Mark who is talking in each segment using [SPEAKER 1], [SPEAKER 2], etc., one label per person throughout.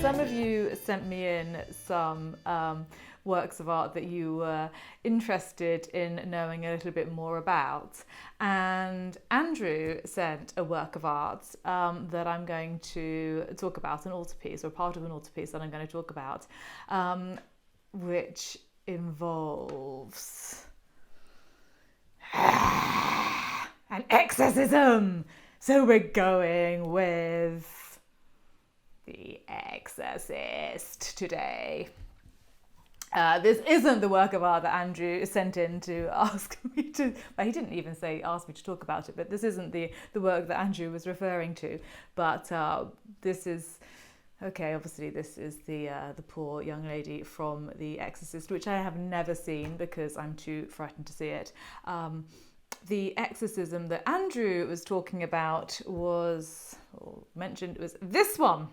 [SPEAKER 1] some of you sent me in some works of art that you were interested in knowing a little bit more about. And Andrew sent a work of art that I'm going to talk about, an altarpiece, or part of an altarpiece that I'm going to talk about, which involves an exorcism. So we're going with The Exorcist today. This isn't the work of art that Andrew sent in to ask me to, well, he didn't even say ask me to talk about it, but this isn't the work that Andrew was referring to. But this is, okay, obviously this is the poor young lady from The Exorcist, which I have never seen because I'm too frightened to see it. The exorcism that Andrew was talking about was this one,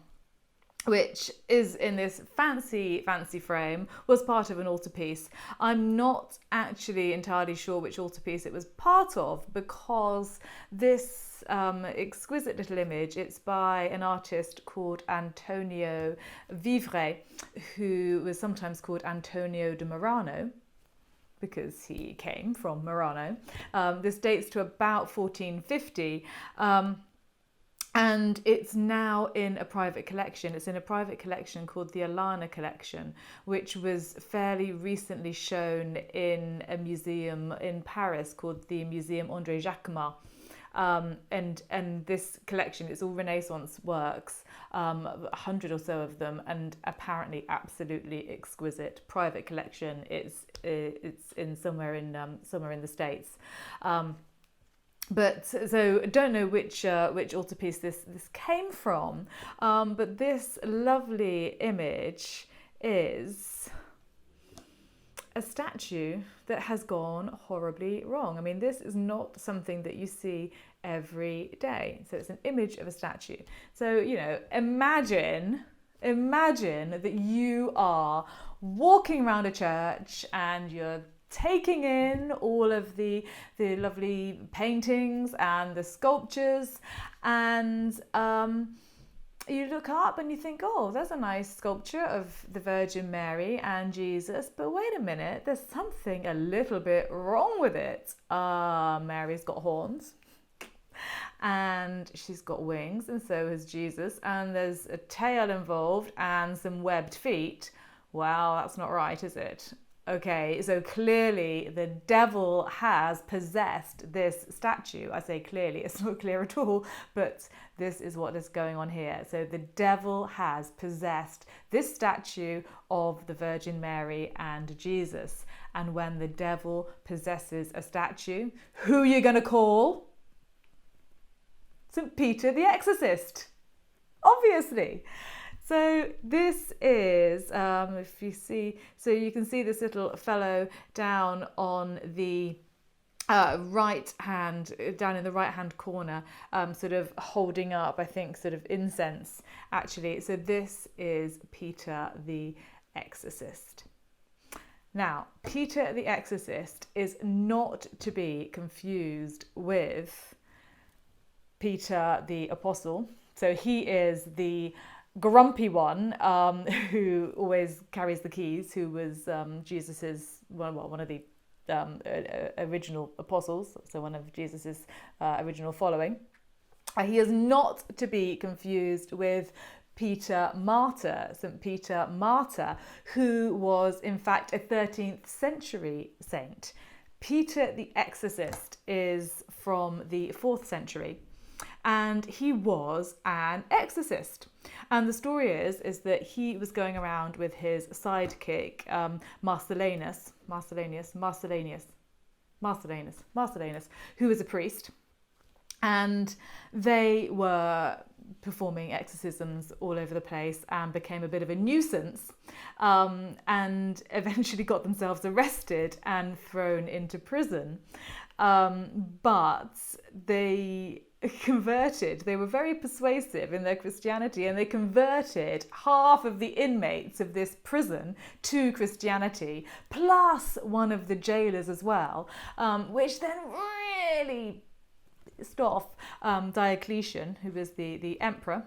[SPEAKER 1] which is in this fancy frame, was part of an altarpiece. I'm not actually entirely sure which altarpiece it was part of, because this exquisite little image, it's by an artist called Antonio Vivre, who was sometimes called Antonio de Murano, because he came from Murano. This dates to about 1450. And it's now in a private collection. It's in a private collection called the Alana collection, which was fairly recently shown in a museum in Paris called the Museum André Jacquemart. And this collection, it's all Renaissance works, 100 or so of them, and apparently absolutely exquisite. Private collection. It's in somewhere in the States. But so I don't know which altarpiece this came from, but this lovely image is a statue that has gone horribly wrong. I mean, this is not something that you see every day. So it's an image of a statue. So, you know, imagine that you are walking around a church and you're taking in all of the lovely paintings and the sculptures, and you look up and you think, oh, there's a nice sculpture of the Virgin Mary and Jesus, but wait a minute, there's something a little bit wrong with it. Mary's got horns and she's got wings, and so has Jesus, and there's a tail involved and some webbed feet. Well, that's not right, is it? Okay, so clearly the devil has possessed this statue. I say clearly, it's not clear at all, but this is what is going on here. So the devil has possessed this statue of the Virgin Mary and Jesus. And when the devil possesses a statue, who are you going to call? St Peter the Exorcist, obviously. So this is, if you see, so you can see this little fellow down on the right hand, down in the right hand corner, sort of holding up, I think, sort of incense, actually. So this is Peter the Exorcist. Now, Peter the Exorcist is not to be confused with Peter the Apostle. So he is the grumpy one, who always carries the keys, who was Jesus's one of the original apostles, so one of Jesus's original following. He is not to be confused with Peter Martyr, St Peter Martyr, who was in fact a 13th century saint. Peter the Exorcist is from the 4th century. And he was an exorcist. And the story is that he was going around with his sidekick, Marcellinus, who was a priest. And they were performing exorcisms all over the place and became a bit of a nuisance, and eventually got themselves arrested and thrown into prison. But they converted. They were very persuasive in their Christianity, and they converted half of the inmates of this prison to Christianity, plus one of the jailers as well, which then really pissed off Diocletian, who was the emperor.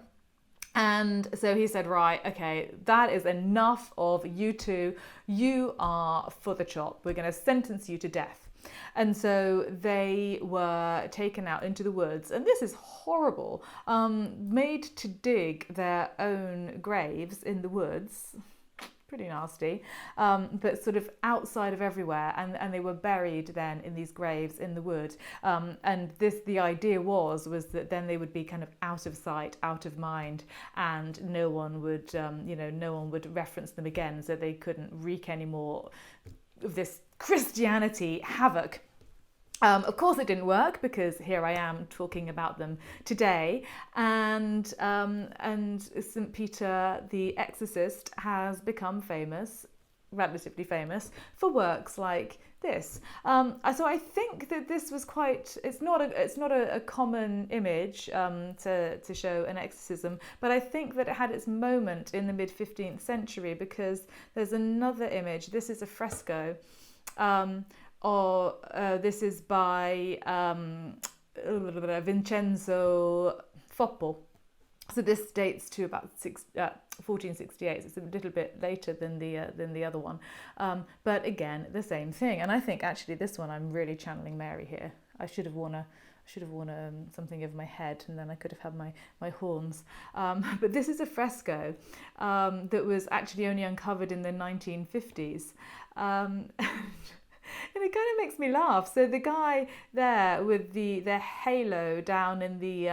[SPEAKER 1] And so he said, right, okay, that is enough of you two. You are for the chop. We're going to sentence you to death. And so they were taken out into the woods. And this is horrible. Made to dig their own graves in the woods. Pretty nasty, but sort of outside of everywhere, and they were buried then in these graves in the wood. And the idea was that then they would be kind of out of sight, out of mind, and no one would no one would reference them again, so they couldn't wreak any more of this Christianity havoc. Of course, it didn't work, because here I am talking about them today, and St Peter the Exorcist has become famous, relatively famous, for works like this. So I think that this was quite. It's not a common image to show an exorcism, but I think that it had its moment in the mid-15th century, because there's another image. This is a fresco. This is by Vincenzo Foppo. So this dates to about 1468. So it's a little bit later than the other one, but again the same thing. And I think actually this one I'm really channeling Mary here. I should have worn something over my head, and then I could have had my horns. But this is a fresco that was actually only uncovered in the 1950s. And it kind of makes me laugh. So the guy there with the halo down in the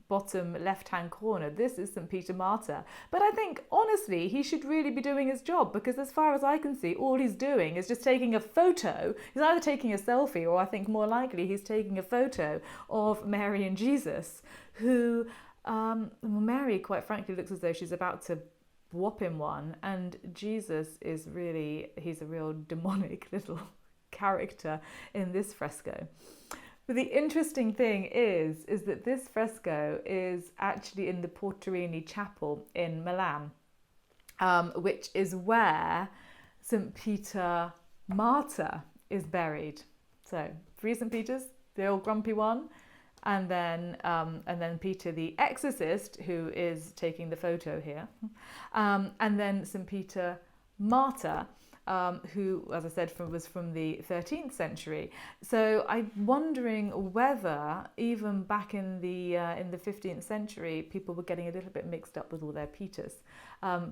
[SPEAKER 1] bottom left-hand corner, this is St Peter Martyr. But I think, honestly, he should really be doing his job, because as far as I can see, all he's doing is just taking a photo. He's either taking a selfie, or I think more likely he's taking a photo of Mary and Jesus, who, Mary, quite frankly, looks as though she's about to whop him one, and Jesus is really, he's a real demonic little character in this fresco. But the interesting thing is that this fresco is actually in the Portorini Chapel in Milan, which is where St Peter Martyr is buried. So 3 St Peters, the old grumpy one, and then Peter the Exorcist, who is taking the photo here, and then St Peter Martyr, who, as I said, was from the 13th century. So I'm wondering whether even back in the 15th century, people were getting a little bit mixed up with all their Peters,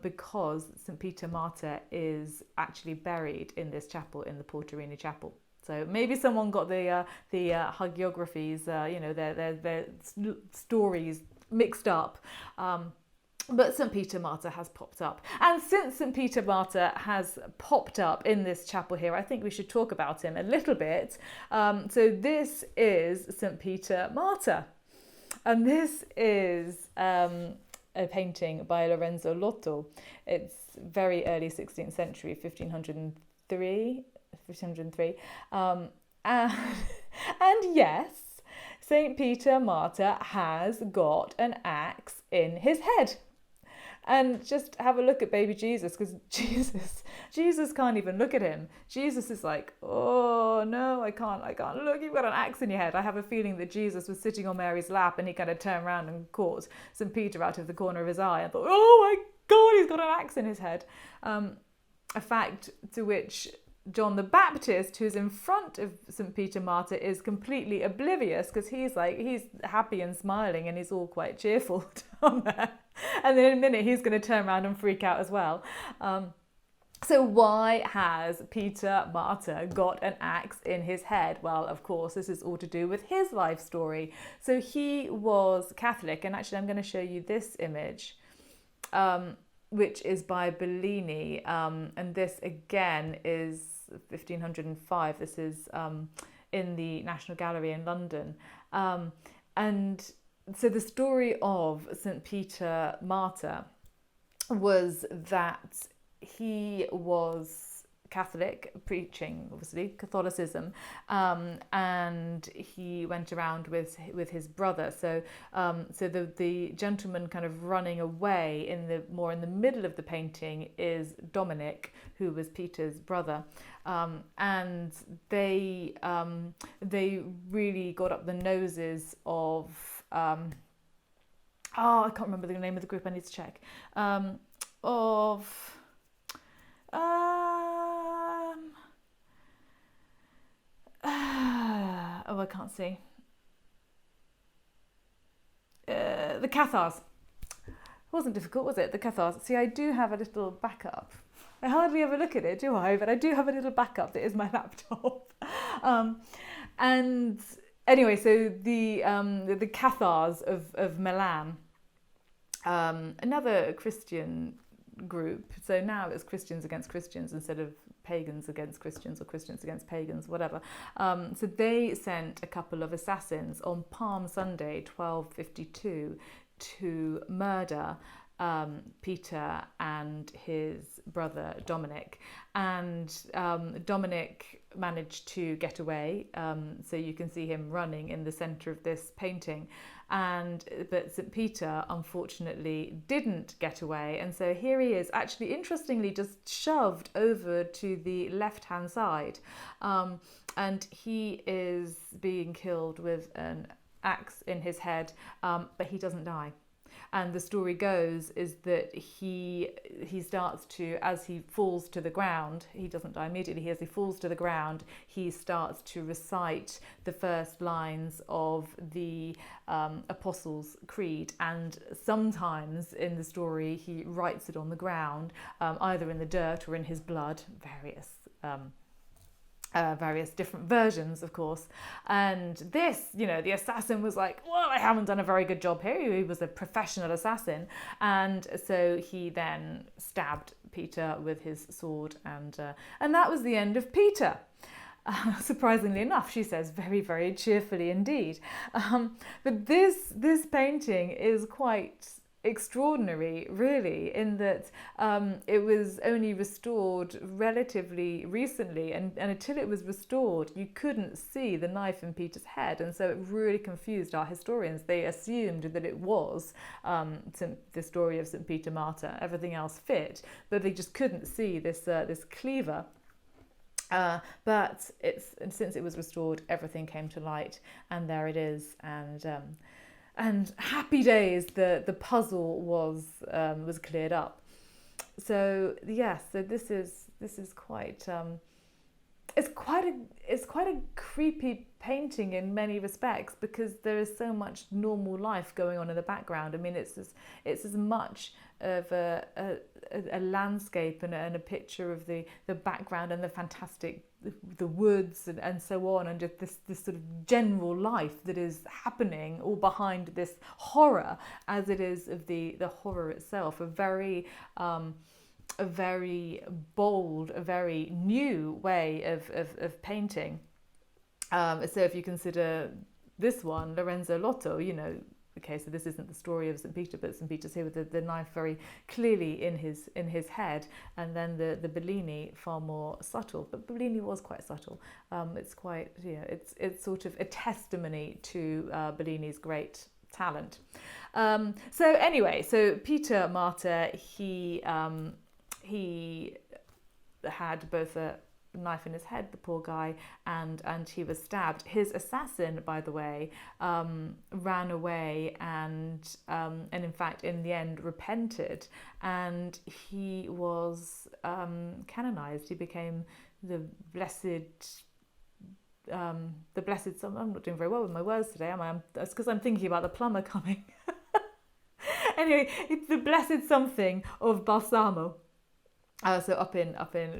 [SPEAKER 1] because St Peter Martyr is actually buried in this chapel, in the Portorini Chapel. So maybe someone got the hagiographies, their stories mixed up. But St Peter Martyr has popped up. And since St Peter Martyr has popped up in this chapel here, I think we should talk about him a little bit. So this is St Peter Martyr. And this is a painting by Lorenzo Lotto. It's very early 16th century, 1503. And yes, St Peter Martyr has got an axe in his head. And just have a look at baby Jesus, because Jesus can't even look at him. Jesus is like, oh no, I can't look, you've got an axe in your head. I have a feeling that Jesus was sitting on Mary's lap, and he kind of turned around and caught St Peter out of the corner of his eye and thought, oh my God, he's got an axe in his head. A fact to which John the Baptist, who's in front of St Peter Martyr, is completely oblivious, because he's happy and smiling, and he's all quite cheerful down there. And then in a minute he's going to turn around and freak out as well. So why has Peter Martyr got an axe in his head? Well, of course, this is all to do with his life story. So he was Catholic, and actually I'm going to show you this image, which is by Bellini, and this again is 1505. This is in the National Gallery in London, and so the story of St Peter Martyr was that he was Catholic, preaching obviously Catholicism, and he went around with his brother. So the gentleman kind of running away in the middle of the painting is Dominic, who was Peter's brother, and they really got up the noses of I can't remember the name of the group. I need to check. Of I can't see. The Cathars. It wasn't difficult, was it? The Cathars. See, I do have a little backup. I hardly ever look at it, do I? But I do have a little backup that is my laptop. And anyway, so the Cathars of Milan, another Christian group. So now it's Christians against Christians instead of pagans against Christians or Christians against pagans, whatever. So they sent a couple of assassins on Palm Sunday, 1252, to murder Peter and his brother Dominic. And Dominic managed to get away. So you can see him running in the centre of this painting. But St Peter, unfortunately, didn't get away. And so here he is, actually, interestingly, just shoved over to the left-hand side. And he is being killed with an axe in his head, but he doesn't die. And the story goes is that he starts to, as he falls to the ground, he doesn't die immediately, as he falls to the ground, he starts to recite the first lines of the Apostles' Creed. And sometimes in the story, he writes it on the ground, either in the dirt or in his blood, various different versions, of course. And this, the assassin was like, well, I haven't done a very good job here. He was a professional assassin. And so he then stabbed Peter with his sword. And that was the end of Peter. Surprisingly enough, she says, very, very cheerfully indeed. But this painting is quite extraordinary, really, in that it was only restored relatively recently, and until it was restored you couldn't see the knife in Peter's head, and so it really confused our historians. They assumed that it was the story of St Peter Martyr. Everything else fit, but they just couldn't see this cleaver. But since it was restored, everything came to light, and there it is. And happy days, the puzzle was cleared up. So yes, so this is quite it's quite a creepy painting in many respects, because there is so much normal life going on in the background. I mean, it's as much of a landscape and a picture of the background and the fantastic, the woods and so on, and just this sort of general life that is happening all behind this horror, as it is of the horror itself. A very bold, a very new way of painting. So if you consider this one, Lorenzo Lotto, okay, so this isn't the story of St Peter, but St Peter's here with the knife very clearly in his head, and then the Bellini far more subtle. But Bellini was quite subtle. It's quite, it's sort of a testimony to Bellini's great talent. So anyway, so Peter Martyr, he had both a knife in his head, the poor guy, and he was stabbed. His assassin, by the way, ran away and in fact in the end repented, and he was canonized. He became the blessed I'm not doing very well with my words today, am I? That's because I'm thinking about the plumber coming. Anyway, it's the blessed something of Balsamo. So up in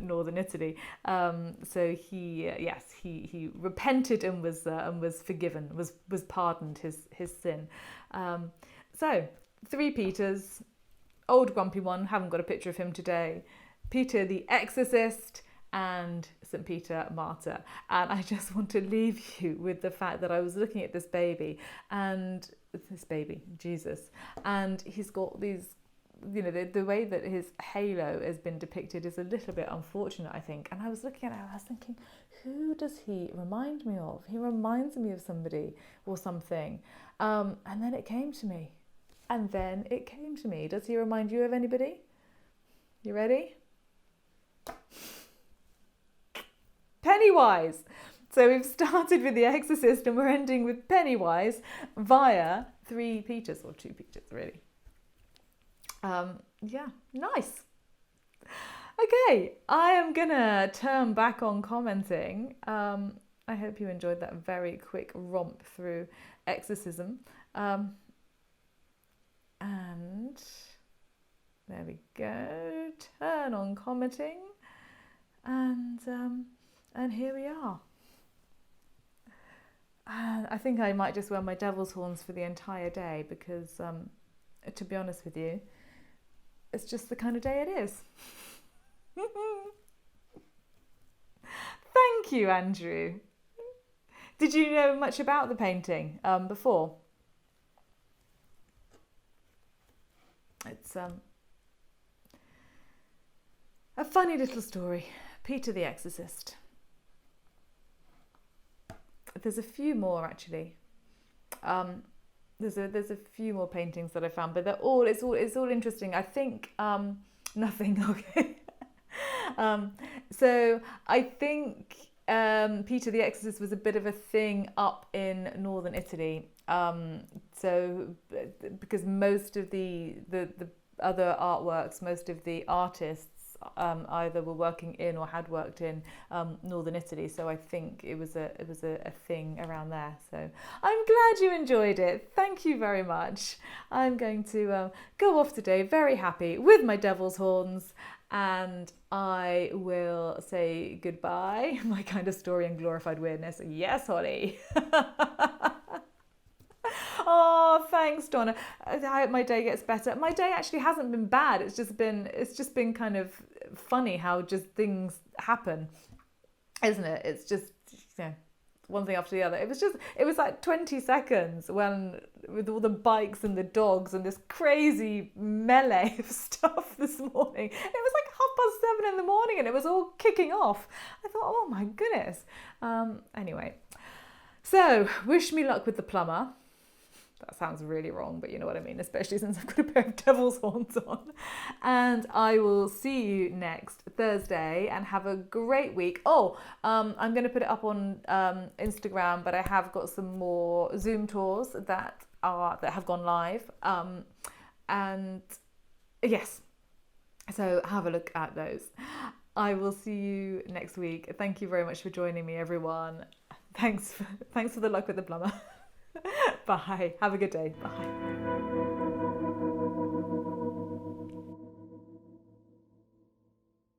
[SPEAKER 1] northern Italy. So he repented and was forgiven, was pardoned his sin. So 3 Peters, old grumpy one, haven't got a picture of him today. Peter the Exorcist and St Peter Martyr. And I just want to leave you with the fact that I was looking at this baby, Jesus, and he's got these, the way that his halo has been depicted is a little bit unfortunate, I think. And I was looking at it and I was thinking, who does he remind me of? He reminds me of somebody or something. And then it came to me. Does he remind you of anybody? You ready? Pennywise. So we've started with The Exorcist and we're ending with Pennywise via 3 Peters, or 2 Peters really. Yeah, nice. Okay, I am gonna turn back on commenting. I hope you enjoyed that very quick romp through exorcism. And there we go. Turn on commenting, and here we are. I think I might just wear my devil's horns for the entire day because, to be honest with you, it's just the kind of day it is. Thank you, Andrew. Did you know much about the painting before? It's a funny little story. Peter the Exorcist. There's a few more actually. There's a few more paintings that I found, but it's all interesting. I think nothing. Okay. So I think Peter the Exorcist was a bit of a thing up in northern Italy. So because most of the other artworks, most of the artists either were working in or had worked in northern Italy. So I think it was a thing around there. So I'm glad you enjoyed it. Thank you very much. I'm going to go off today very happy with my devil's horns. And I will say goodbye. My kind of story and glorified weirdness. Yes, Holly. Oh, thanks, Donna. I hope my day gets better. My day actually hasn't been bad. It's just been kind of funny how just things happen, isn't it? It's just, you know, one thing after the other. It was like 20 seconds with all the bikes and the dogs and this crazy melee of stuff this morning. It was like 7:30 in the morning and it was all kicking off. I thought, oh my goodness. Anyway, so wish me luck with the plumber. That sounds really wrong, but you know what I mean, especially since I've got a pair of devil's horns on. And I will see you next Thursday and have a great week. Oh, I'm going to put it up on Instagram, but I have got some more Zoom tours that have gone live. And yes, so have a look at those. I will see you next week. Thank you very much for joining me, everyone. Thanks for the luck with the plumber. Bye. Have a good day. Bye.